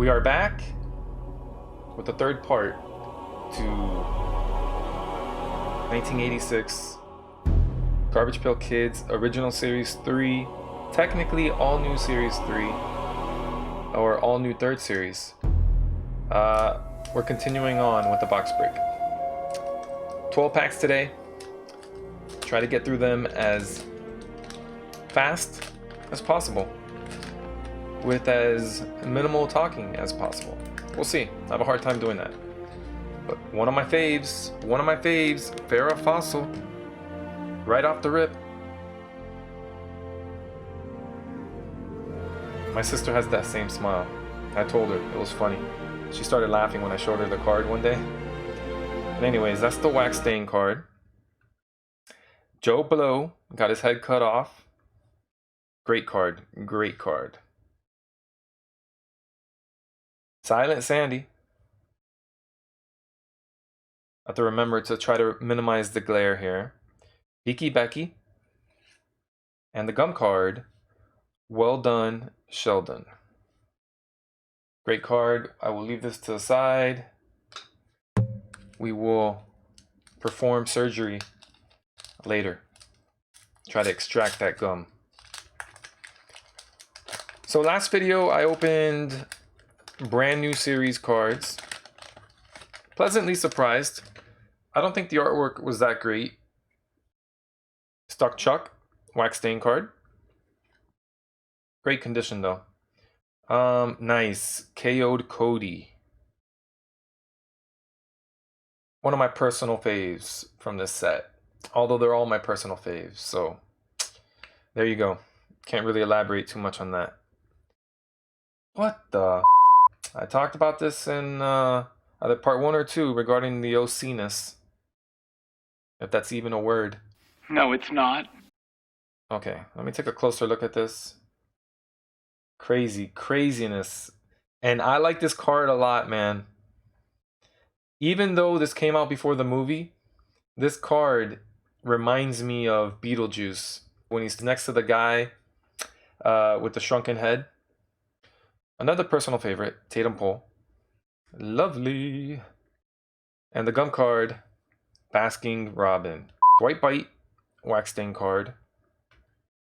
We are back with the third part to 1986 Garbage Pail Kids Original Series 3, technically all new Series 3, or all new third series. We're continuing on with the box break. 12 packs today. Try to get through them as fast as possible, with as minimal talking as possible. We'll see. I have a hard time doing that. But one of my faves, Farrah Fossil, right off the rip. My sister has that same smile. I told her, it was funny. She started laughing when I showed her the card one day. But anyways, that's the wax stain card. Joe Blow got his head cut off. Great card, great card. Silent Sandy. I have to remember to try to minimize the glare here. Beaky Becky. And the gum card, Well Done, Sheldon. Great card. I will leave this to the side. We will perform surgery later. Try to extract that gum. So last video I opened brand new series cards. Pleasantly surprised. I don't think the artwork was that great. Stuck Chuck, wax stain card. Great condition though. Nice. KO'd Cody. One of my personal faves from this set. Although they're all my personal faves, so there you go. Can't really elaborate too much on that. What the? I talked about this in either part 1 or 2 regarding the OC-ness. If that's even a word. No, it's not. Okay, let me take a closer look at this. Craziness. And I like this card a lot, man. Even though this came out before the movie, this card reminds me of Beetlejuice when he's next to the guy with the shrunken head. Another personal favorite, Tatum Pole. Lovely. And the gum card, Basking Robin. White Bite, wax stain card.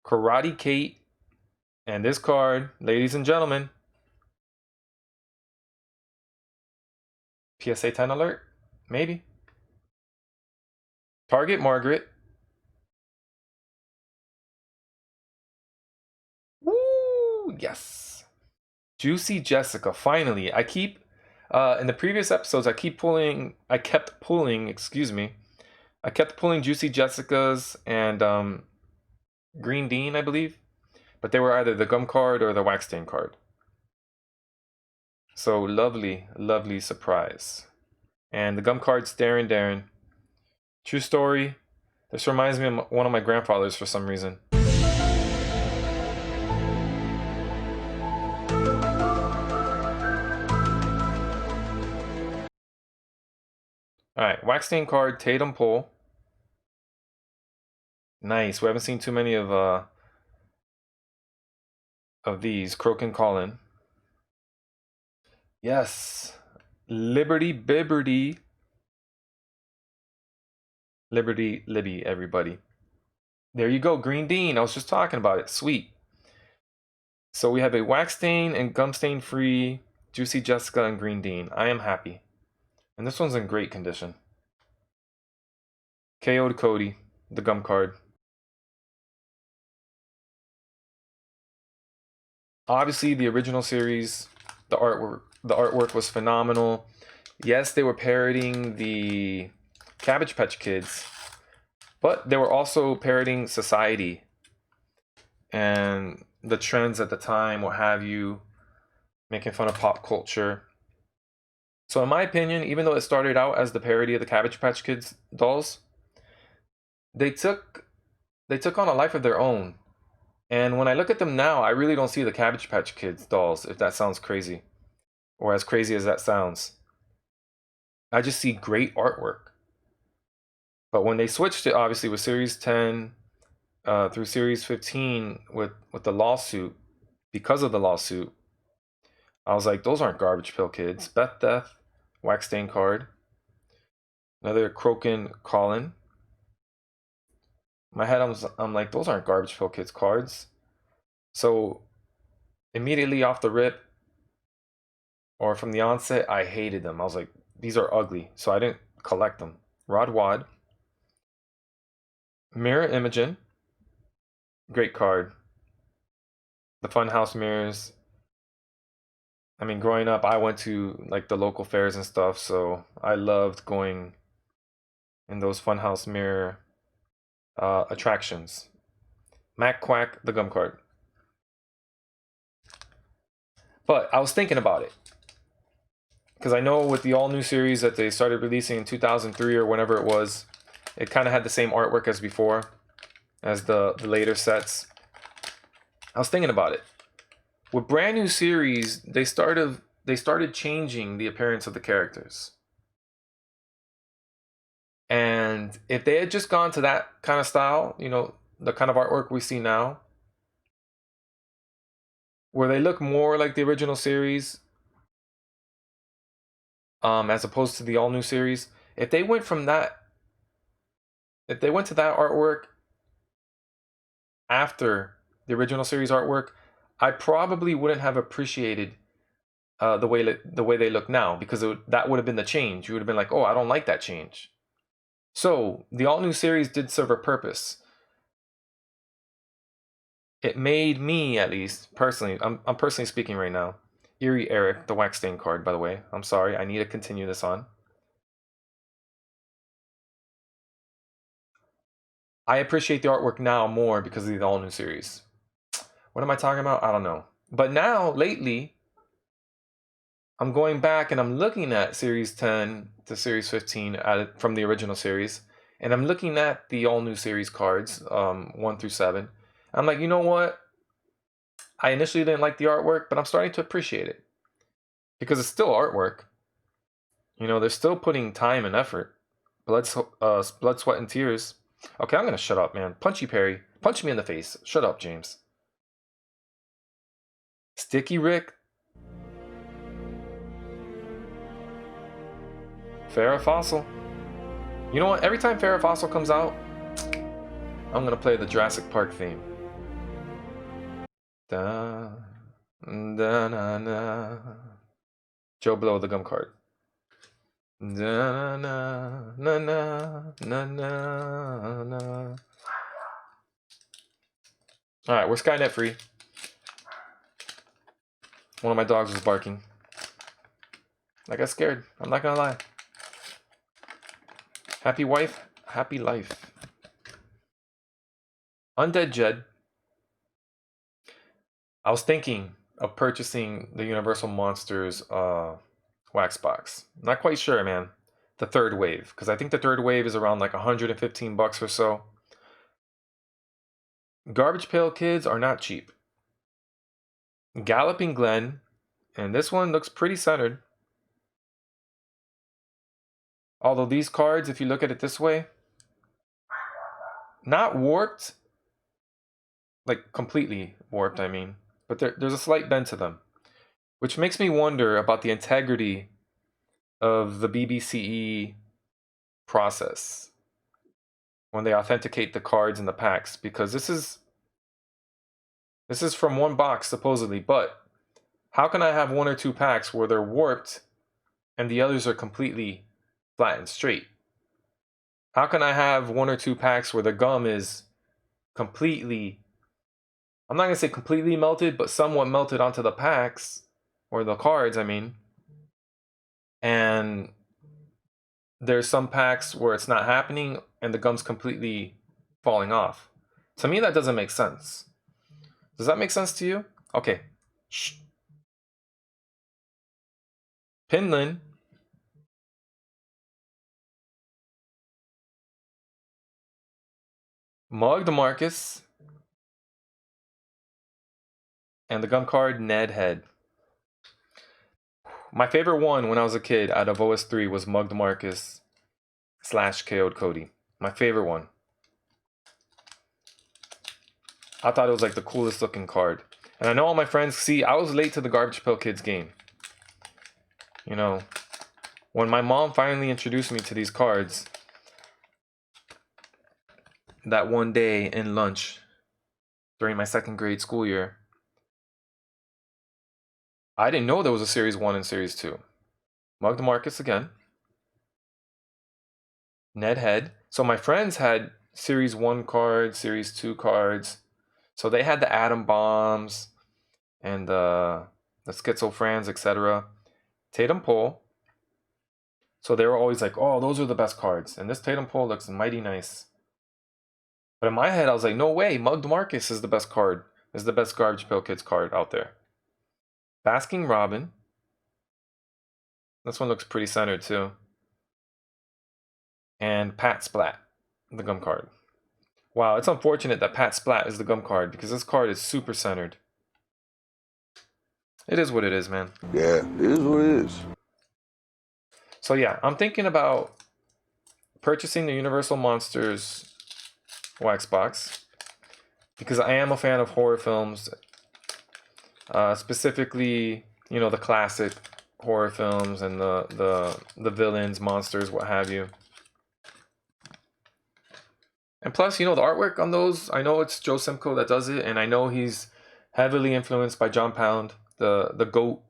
Karate Kate. And this card, ladies and gentlemen, PSA 10 alert? Maybe. Target Margaret. Woo! Yes. Juicy Jessica. Finally. I keep, in the previous episodes, I kept pulling Juicy Jessicas and Green Dean, I believe. But they were either the gum card or the wax stain card. So lovely, lovely surprise. And the gum card's Darren. True story. This reminds me of one of my grandfathers for some reason. Alright, wax stain card, Tatum Pole. Nice. We haven't seen too many of these. Croak and Colin. Yes. Liberty Bibberty. Libby, everybody. There you go, Green Dean. I was just talking about it. Sweet. So we have a wax stain and gum stain free Juicy Jessica and Green Dean. I am happy. And this one's in great condition. KO'd Cody, the gum card. Obviously, the original series, the artwork was phenomenal. Yes, they were parodying the Cabbage Patch Kids, but they were also parodying society and the trends at the time, what have you, making fun of pop culture. So in my opinion, even though it started out as the parody of the Cabbage Patch Kids dolls, they took on a life of their own. And when I look at them now, I really don't see the Cabbage Patch Kids dolls, if that sounds crazy, or as crazy as that sounds. I just see great artwork. But when they switched it, obviously, with Series 10 through Series 15 with the lawsuit, because of the lawsuit, I was like, those aren't Garbage Pail Kids. Beth Death, Wax Stain card. Another Croaking Colin. My head, I'm like, those aren't Garbage Pail Kids cards. So immediately off the rip, or from the onset, I hated them. I was like, these are ugly. So I didn't collect them. Rod Wad. Mirror Imogen. Great card. The Funhouse mirrors. I mean, growing up, I went to like the local fairs and stuff, so I loved going in those Funhouse mirror attractions. Mac Quack, the gum card. But I was thinking about it because I know with the all new series that they started releasing in 2003 or whenever it was, it kind of had the same artwork as before, as the later sets. I was thinking about it. With brand new series, they started changing the appearance of the characters. And if they had just gone to that kind of style, you know, the kind of artwork we see now, where they look more like the original series, as opposed to the all new series, if they went to that artwork after the original series artwork, I probably wouldn't have appreciated the way they look now, because that would have been the change. You would have been like, oh, I don't like that change. So the all new series did serve a purpose. It made me, at least personally, I'm personally speaking right now. Eerie Eric, the Wax Stain card, by the way. I'm sorry, I need to continue this on. I appreciate the artwork now more because of the all new series. What am I talking about? I don't know. But now, lately, I'm going back and I'm looking at Series 10 to Series 15 from the original series, and I'm looking at the all new series cards, 1 through 7. I'm like, you know what? I initially didn't like the artwork, but I'm starting to appreciate it because it's still artwork. You know, they're still putting time and effort, blood, sweat, and tears. Okay, I'm gonna shut up, man. Punchy Perry, punch me in the face. Shut up, James. Sticky Rick, Farrah Fossil. You know what? Every time Farrah Fossil comes out, I'm gonna play the Jurassic Park theme. Da, da, na, na. Joe Blow, the gum card. Da, na, na, na, na, na, na. All right, we're Skynet free. One of my dogs was barking. I got scared. I'm not gonna lie. Happy wife, happy life. Undead Jed. I was thinking of purchasing the Universal Monsters wax box. Not quite sure, man. The third wave, because I think the third wave is around like 115 bucks or so. Garbage Pail Kids are not cheap. Galloping Glen, and this one looks pretty centered. Although these cards, if you look at it this way, not warped, like completely warped, I mean, but there's a slight bend to them, which makes me wonder about the integrity of the BBCE process when they authenticate the cards in the packs, because this is from one box supposedly, but how can I have one or two packs where they're warped and the others are completely flat and straight? How can I have one or two packs where the gum is completely, I'm not going to say completely melted, but somewhat melted onto the packs, or the cards, I mean, and there's some packs where it's not happening and the gum's completely falling off? To me, that doesn't make sense. Does that make sense to you? Okay. Shh. Pinlin. Mugged Marcus. And the gum card, Ned Head. My favorite one when I was a kid out of OS3 was Mugged Marcus / KO'd Cody. My favorite one. I thought it was like the coolest looking card. And I know all my friends, see, I was late to the Garbage Pail Kids game. You know, when my mom finally introduced me to these cards, that one day in lunch during my 2nd grade school year, I didn't know there was a Series 1 and Series 2. Mug Marcus again. Ned Head. So my friends had Series 1 cards, Series 2 cards. So they had the Atom Bombs and the Schizophrens, etc. Tatum Pole. So they were always like, oh, those are the best cards. And this Tatum Pole looks mighty nice. But in my head, I was like, no way, Mugged Marcus is the best card. Is the best Garbage Pail Kids card out there. Basking Robin. This one looks pretty centered too. And Pat Splat, the gum card. Wow, it's unfortunate that Pat Splat is the gum card because this card is super centered. It is what it is, man. Yeah, it is what it is. So yeah, I'm thinking about purchasing the Universal Monsters wax box because I am a fan of horror films, specifically, you know, the classic horror films and the villains, monsters, what have you. And plus, you know, the artwork on those, I know it's Joe Simcoe that does it, and I know he's heavily influenced by John Pound, the GOAT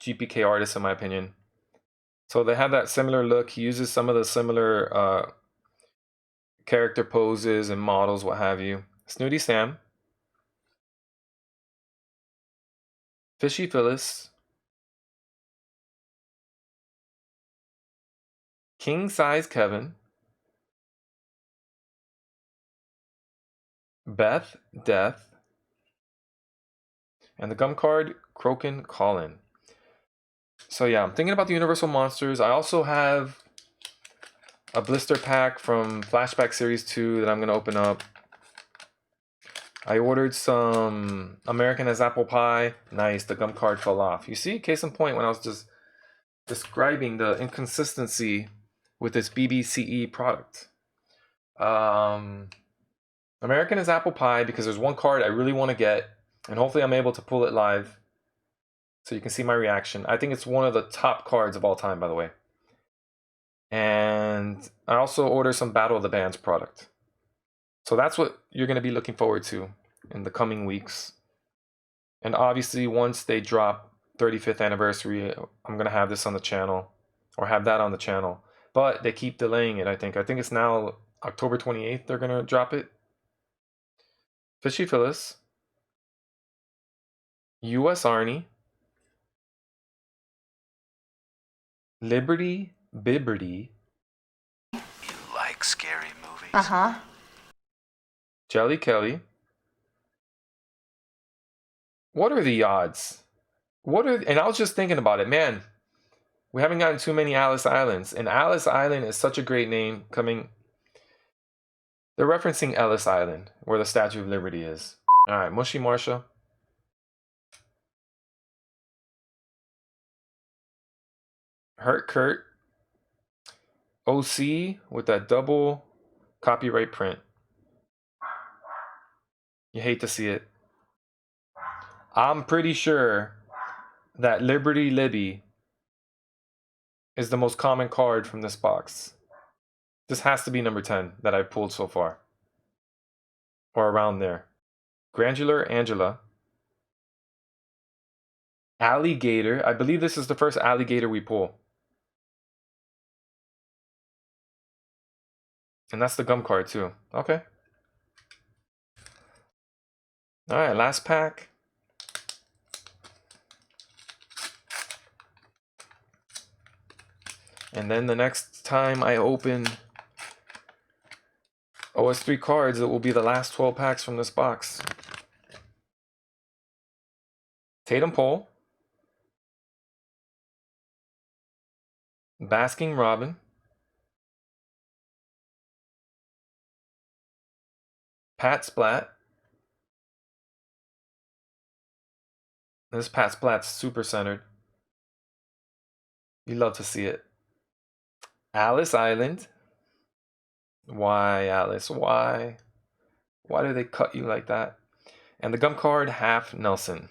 GPK artist, in my opinion. So they have that similar look. He uses some of the similar character poses and models, what have you. Snooty Sam. Fishy Phyllis. King Size Kevin. Beth Death. And the gum card, Crokin Colin. So yeah, I'm thinking about the Universal Monsters. I also have a blister pack from Flashback Series 2 that I'm going to open up. I ordered some American as Apple Pie. Nice, the gum card fell off. You see, case in point, when I was just describing the inconsistency with this BBCE product. American as Apple Pie, because there's one card I really want to get, and hopefully I'm able to pull it live so you can see my reaction. I think it's one of the top cards of all time, by the way. And I also ordered some Battle of the Bands product. So that's what you're going to be looking forward to in the coming weeks. And obviously, once they drop 35th anniversary, I'm going to have this on the channel, or have that on the channel. But they keep delaying it, I think. I think it's now October 28th they're going to drop it. Fishy Phyllis. US Arnie. Liberty Bibberty. You like scary movies? Uh-huh. Jelly Kelly. What are the odds? And I was just thinking about it, man. We haven't gotten too many Alice Islands, and Alice Island is such a great name coming. They're referencing Ellis Island, where the Statue of Liberty is. All right, Mushy Marsha. Hurt Kurt. OC with that double copyright print. You hate to see it. I'm pretty sure that Liberty Libby is the most common card from this box. This has to be number 10 that I've pulled so far. Or around there. Grandular Angela. Alligator. I believe this is the first alligator we pull. And that's the gum card too. Okay. Alright, last pack. And then the next time I open OS3 cards, it will be the last 12 packs from this box. Tatum Pole. Basking Robin. Pat Splat. This Pat Splat's super centered. You love to see it. Alice Island. Why, Alice? Why? Why do they cut you like that? And the gum card, half Nelson.